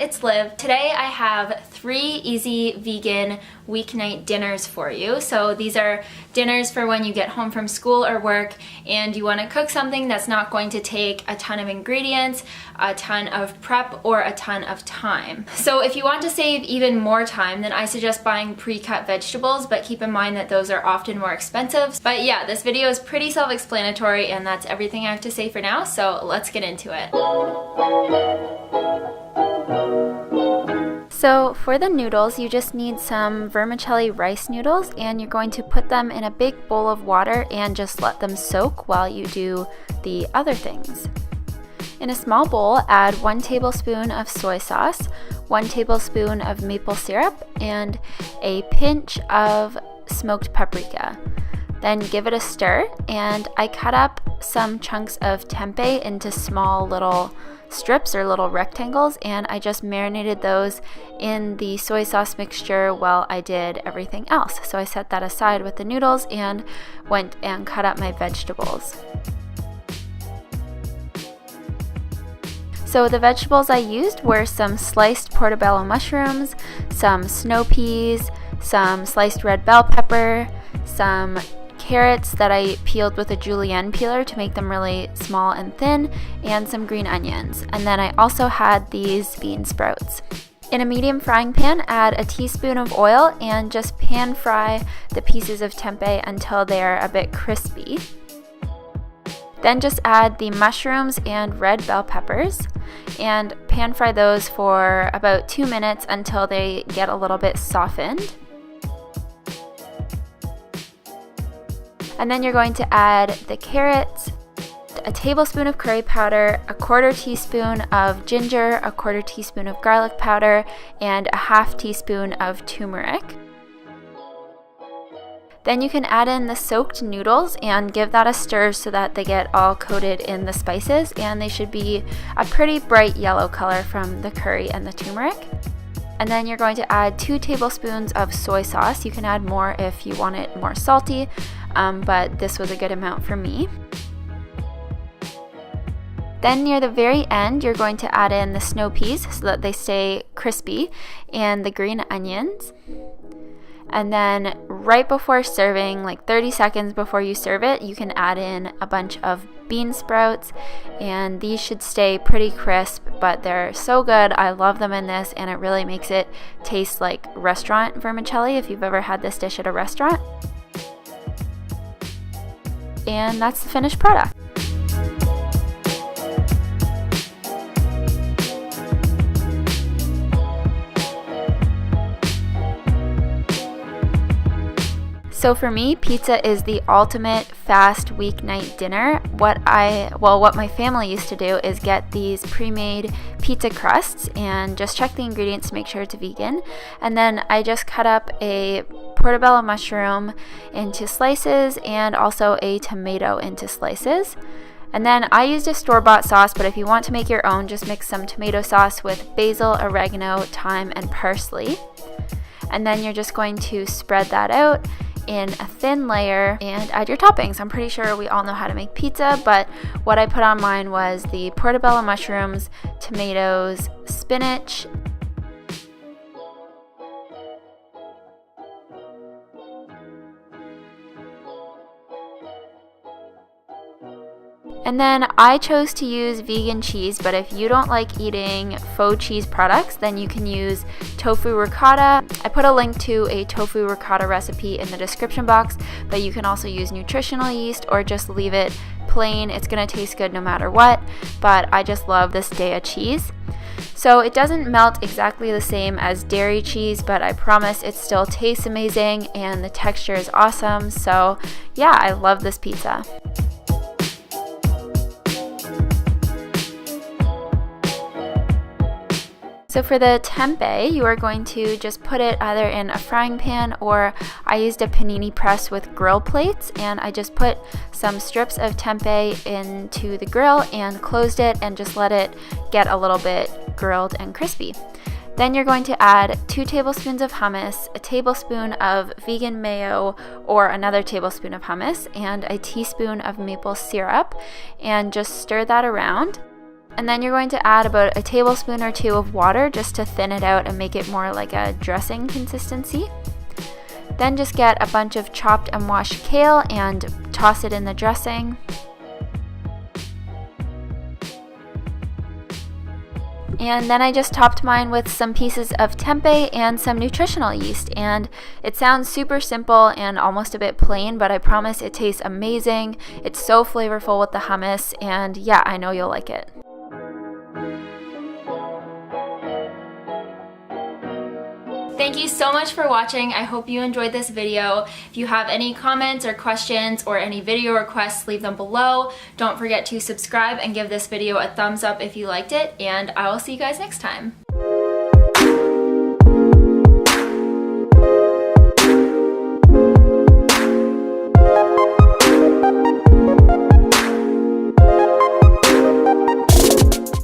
it's Liv. Today I have 3 easy vegan weeknight dinners for you. So these are dinners for when you get home from school or work and you want to cook something that's not going to take a ton of ingredients, a ton of prep, or a ton of time. So if you want to save even more time, then I suggest buying pre-cut vegetables, but keep in mind that those are often more expensive. But yeah, this video is pretty self-explanatory and that's everything I have to say for now, so let's get into it. So for the noodles, you just need some vermicelli rice noodles, and you're going to put them in a big bowl of water and just let them soak while you do the other things. In a small bowl, add 1 tablespoon of soy sauce, 1 tablespoon of maple syrup, and a pinch of smoked paprika. Then give it a stir, and I cut up some chunks of tempeh into small little strips or little rectangles, and I just marinated those in the soy sauce mixture while I did everything else. So I set that aside with the noodles and went and cut up my vegetables. So the vegetables I used were some sliced portobello mushrooms, some snow peas, some sliced red bell pepper, some carrots that I peeled with a julienne peeler to make them really small and thin, and some green onions. And then I also had these bean sprouts. In a medium frying pan, add a teaspoon of oil and just pan fry the pieces of tempeh until they're a bit crispy. Then just add the mushrooms and red bell peppers and pan fry those for about 2 minutes until they get a little bit softened. And then you're going to add the carrots, a tablespoon of curry powder, a 1/4 teaspoon of ginger, a 1/4 teaspoon of garlic powder, and a 1/2 teaspoon of turmeric. Then you can add in the soaked noodles and give that a stir so that they get all coated in the spices, and they should be a pretty bright yellow color from the curry and the turmeric. And then you're going to add 2 tablespoons of soy sauce. You can add more if you want it more salty, but this was a good amount for me. Then near the very end, you're going to add in the snow peas so that they stay crispy, and the green onions. And then right before serving, like 30 seconds before you serve it, you can add in a bunch of bean sprouts, and these should stay pretty crisp, but they're so good. I love them in this, and it really makes it taste like restaurant vermicelli if you've ever had this dish at a restaurant. And that's the finished product. So for me, pizza is the ultimate fast weeknight dinner. What my family used to do is get these pre-made pizza crusts and just check the ingredients to make sure it's vegan. And then I just cut up a portobello mushroom into slices and also a tomato into slices. And then I used a store-bought sauce, but if you want to make your own, just mix some tomato sauce with basil, oregano, thyme, and parsley. And then you're just going to spread that out in a thin layer and add your toppings. I'm pretty sure we all know how to make pizza, but what I put on mine was the portobello mushrooms, tomatoes, spinach, and then I chose to use vegan cheese, but if you don't like eating faux cheese products, then you can use tofu ricotta. I put a link to a tofu ricotta recipe in the description box, but you can also use nutritional yeast or just leave it plain. It's gonna taste good no matter what, but I just love this Daiya cheese. So it doesn't melt exactly the same as dairy cheese, but I promise it still tastes amazing and the texture is awesome. So yeah, I love this pizza. So for the tempeh, you are going to just put it either in a frying pan, or I used a panini press with grill plates, and I just put some strips of tempeh into the grill and closed it and just let it get a little bit grilled and crispy. Then you're going to add 2 tablespoons of hummus, a tablespoon of vegan mayo or another tablespoon of hummus, and a teaspoon of maple syrup, and just stir that around. And then you're going to add about a tablespoon or two of water just to thin it out and make it more like a dressing consistency. Then just get a bunch of chopped and washed kale and toss it in the dressing. And then I just topped mine with some pieces of tempeh and some nutritional yeast. And it sounds super simple and almost a bit plain, but I promise it tastes amazing. It's so flavorful with the hummus, and yeah, I know you'll like it. Thank you so much for watching. I hope you enjoyed this video. If you have any comments or questions or any video requests, leave them below. Don't forget to subscribe and give this video a thumbs up if you liked it, and I will see you guys next time.